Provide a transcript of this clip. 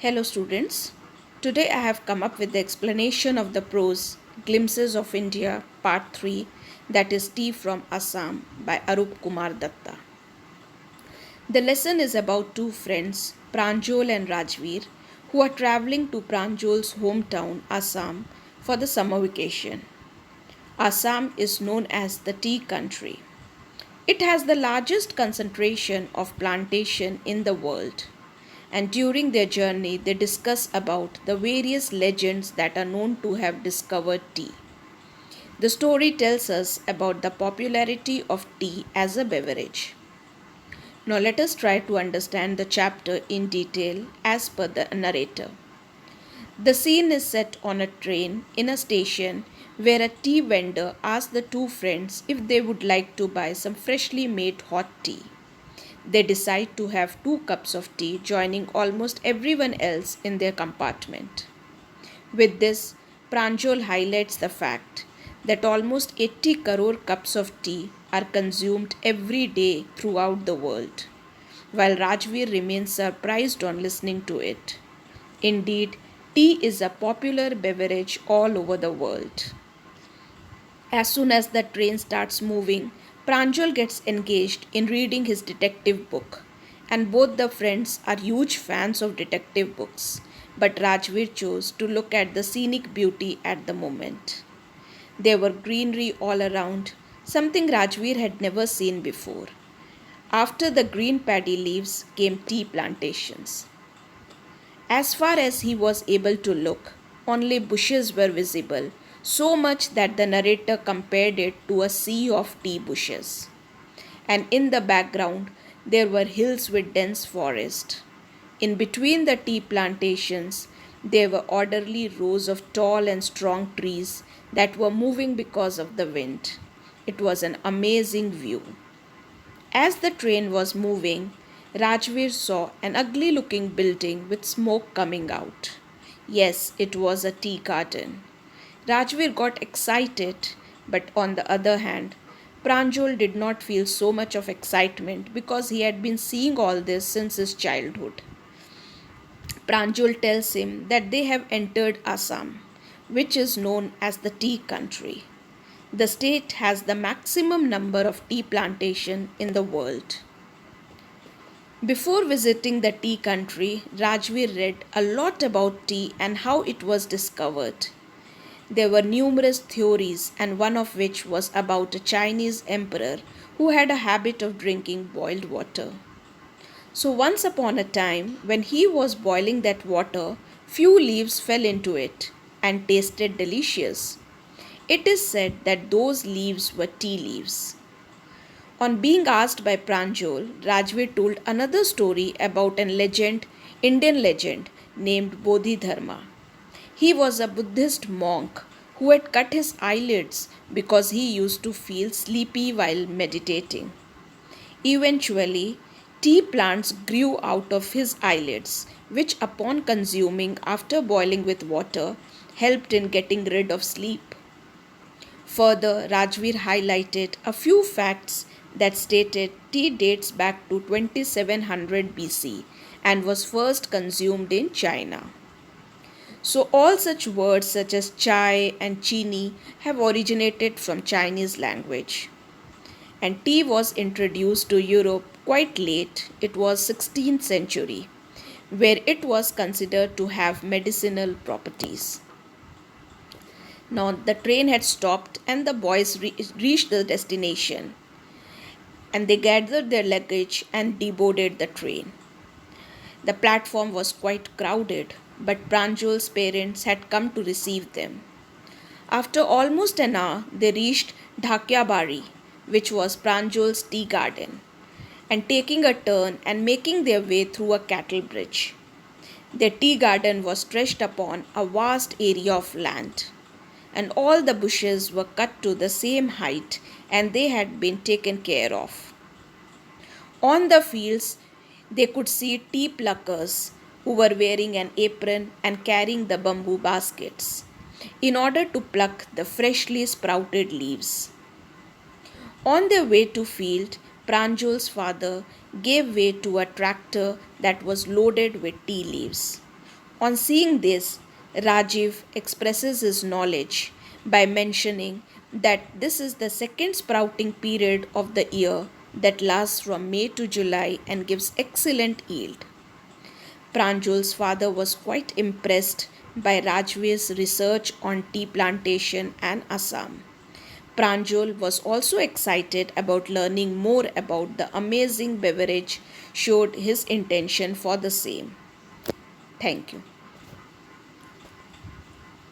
Hello, students. Today I have come up with the explanation of the prose Glimpses of India, Part 3, that is Tea from Assam by Arup Kumar Datta. The lesson is about two friends, Pranjol and Rajveer, who are traveling to Pranjol's hometown, Assam, for the summer vacation. Assam is known as the tea country. It has the largest concentration of plantation in the world, and during their journey they discuss about the various legends that are known to have discovered tea. The story tells us about the popularity of tea as a beverage. Now let us try to understand the chapter in detail as per the narrator. The scene is set on a train in a station where a tea vendor asks the two friends if they would like to buy some freshly made hot tea. They decide to have 2 cups of tea, joining almost everyone else in their compartment. With this, Pranjol highlights the fact that almost 80 crore cups of tea are consumed every day throughout the world, while Rajveer remains surprised on listening to it. Indeed, tea is a popular beverage all over the world. As soon as the train starts moving, Pranjal gets engaged in reading his detective book, and both the friends are huge fans of detective books. But Rajveer chose to look at the scenic beauty at the moment. There were greenery all around, something Rajveer had never seen before. After the green paddy leaves came tea plantations. As far as he was able to look, only bushes were visible, so much that the narrator compared it to a sea of tea bushes. And in the background, there were hills with dense forest. In between the tea plantations, there were orderly rows of tall and strong trees that were moving because of the wind. It was an amazing view. As the train was moving, Rajveer saw an ugly looking building with smoke coming out. Yes, it was a tea garden. Rajveer got excited, but on the other hand, Pranjol did not feel so much of excitement because he had been seeing all this since his childhood. Pranjol tells him that they have entered Assam, which is known as the tea country. The state has the maximum number of tea plantation in the world. Before visiting the tea country, Rajveer read a lot about tea and how it was discovered. There were numerous theories, and one of which was about a Chinese emperor who had a habit of drinking boiled water. So, once upon a time, when he was boiling that water, few leaves fell into it and tasted delicious. It is said that those leaves were tea leaves. On being asked by Pranjol, Rajveer told another story about an Indian legend named Bodhidharma. He was a Buddhist monk who had cut his eyelids because he used to feel sleepy while meditating. Eventually, tea plants grew out of his eyelids, which, upon consuming after boiling with water, helped in getting rid of sleep. Further, Rajveer highlighted a few facts that stated tea dates back to 2700 BC and was first consumed in China. So, all such words such as chai and chini have originated from Chinese language. And tea was introduced to Europe quite late, it was 16th century, where it was considered to have medicinal properties. Now, the train had stopped and the boys reached the destination, and they gathered their luggage and deboarded the train. The platform was quite crowded, but Pranjol's parents had come to receive them. After almost an hour, they reached Dhakyabari, which was Pranjol's tea garden, and taking a turn and making their way through a cattle bridge. Their tea garden was stretched upon a vast area of land, and all the bushes were cut to the same height and they had been taken care of. On the fields, they could see tea pluckers who were wearing an apron and carrying the bamboo baskets in order to pluck the freshly sprouted leaves. On their way to field, Pranjol's father gave way to a tractor that was loaded with tea leaves. On seeing this, Rajiv expresses his knowledge by mentioning that this is the second sprouting period of the year that lasts from May to July and gives excellent yield. Pranjul's father was quite impressed by Rajveer's research on tea plantation and Assam. Pranjul was also excited about learning more about the amazing beverage, showed his intention for the same. Thank you.